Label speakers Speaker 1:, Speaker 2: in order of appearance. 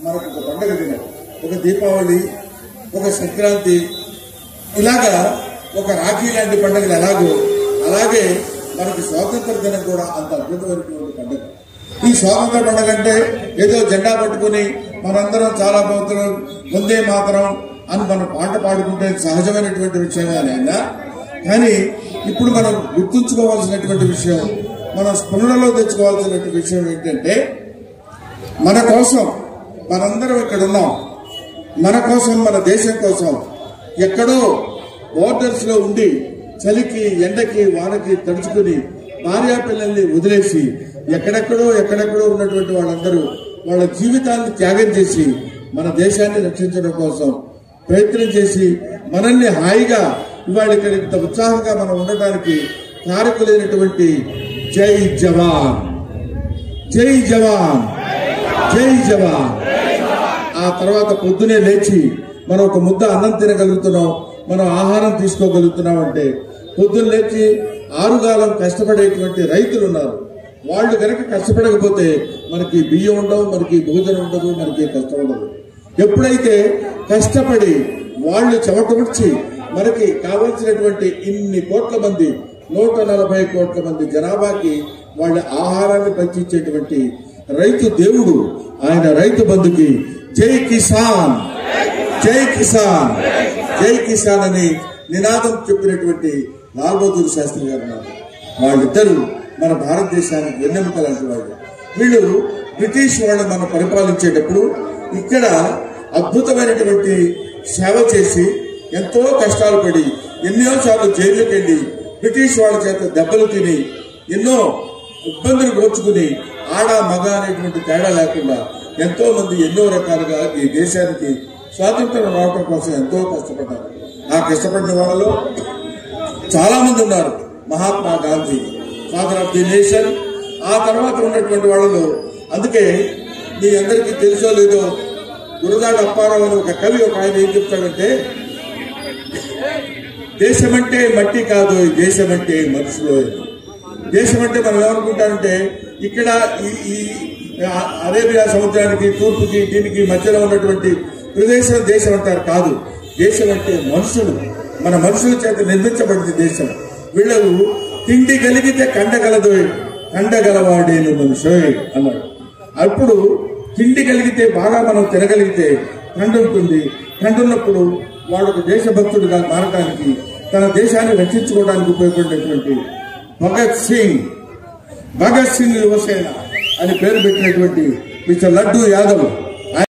Speaker 1: మనకు ఒక పండుగ దినం, ఒక దీపావళి, ఒక సంక్రాంతి, ఇలాగా ఒక రాఖీ లాంటి పండుగలు ఎలాగో అలాగే మనకి స్వాతంత్ర దినం కూడా అంత అద్భుతమైనటువంటి పండుగ. ఈ స్వాతంత్ర పండుగ అంటే ఏదో జెండా పట్టుకుని మనందరం చాలా పోతున్నాం ముందే మాత్రం అని మనం పాట పాడుకుంటే సహజమైనటువంటి విషయమే అయినా కానీ ఇప్పుడు మనం గుర్తుంచుకోవాల్సినటువంటి విషయం, మనం స్మరణలో తెచ్చుకోవాల్సినటువంటి విషయం ఏంటంటే మన కోసం మనందరం ఇక్కడ ఉన్నాం, మన కోసం మన దేశం కోసం ఎక్కడో బోర్డర్స్ లో ఉండి చలికి ఎండకి వానకి తడుచుకుని భార్యా పిల్లల్ని వదిలేసి ఎక్కడెక్కడో ఉన్నటువంటి వాళ్ళందరూ వాళ్ళ జీవితాన్ని త్యాగం చేసి మన దేశాన్ని రక్షించడం కోసం ప్రయత్నం చేసి మనల్ని హాయిగా ఇవాళ ఇక్కడ ఇంత ఉత్సాహంగా మనం ఉండటానికి కారకులైనటువంటి జై జవాన్, జై జవాన్, జై జవాన్. ఆ తర్వాత పొద్దునే లేచి మనం ఒక ముద్ద అన్నం తినగలుగుతున్నాం, మనం ఆహారం తీసుకోగలుగుతున్నాం అంటే పొద్దున్న లేచి ఆరుగాలం కష్టపడేటువంటి రైతులు ఉన్నారు. వాళ్ళు కనుక కష్టపడకపోతే మనకి బియ్యం ఉండవు, మనకి భోజనం ఉండదు, మనకి కష్టం ఉండదు. ఎప్పుడైతే కష్టపడి వాళ్ళు చెమటొడ్చి మనకి కావాల్సినటువంటి ఇన్ని కోట్ల మంది 140 కోట్ల మంది జనాభాకి వాళ్ళ ఆహారాన్ని పంచేటువంటి రైతు దేవుడు, ఆయన రైతు బంధుకి జై కిసాన్, జై కిసాన్, జై కిసాన్ అని నినాదం చెప్పినటువంటి లాల్ బహదూర్ శాస్త్రి గారు ఉన్నారు. వాళ్ళిద్దరూ మన భారతదేశానికి వెన్నెముక లాంటి వాళ్ళు. వీళ్ళు బ్రిటిష్ వాళ్ళు మనం పరిపాలించేటప్పుడు ఇక్కడ అద్భుతమైనటువంటి సేవ చేసి ఎంతో కష్టాలు పడి ఎన్నోసార్లు జైలుకి వెళ్లి బ్రిటిష్ వాళ్ళ చేత దెబ్బలు తిని ఎన్నో ఇబ్బందులు కోర్చుకుని ఆడ మగ అనేటువంటి తేడా లేకుండా ఎంతో మంది ఎన్నో రకాలుగా ఈ దేశానికి స్వాతంత్రం రావడం కోసం ఎంతో కష్టపడ్డారు. ఆ కష్టపడిన వాళ్ళలో చాలా మంది ఉన్నారు. Mahatma Gandhi, father of the nation. ఆ తర్వాత ఉన్నటువంటి వాళ్ళలో అందుకే మీ అందరికీ తెలుసో లేదో గురజాడ అప్పారావు అని ఒక కవి, ఒక ఆయన ఏం చెప్తాడంటే, దేశమంటే మట్టి కాదు, దేశమంటే మనుషులు. దేశమంటే మనం ఏమనుకుంటామంటే ఇక్కడ ఈ అరేబియా సముద్రానికి తూర్పుకి దీనికి మధ్యలో ఉన్నటువంటి ప్రదేశం దేశం అంటారు. కాదు, దేశం అంటే మనుషులు, మన మనుషుల చేత నిర్మించబడింది దేశం. వీళ్ళు తిండి కలిగితే కండగలదు, కండగలవాడేను మనుషు అన్నాడు. అప్పుడు తిండి కలిగితే బాగా మనం తినగలిగితే కండ ఉంటుంది. కండున్నప్పుడు వాడు ఒక దేశభక్తుడిగా మారడానికి, తన దేశాన్ని రక్షించుకోవడానికి ఉపయోగపడినటువంటి భగత్ సింగ్ యువసేన అని పేరు పెట్టినటువంటి మిస్టర్ లడ్డూ యాదవ్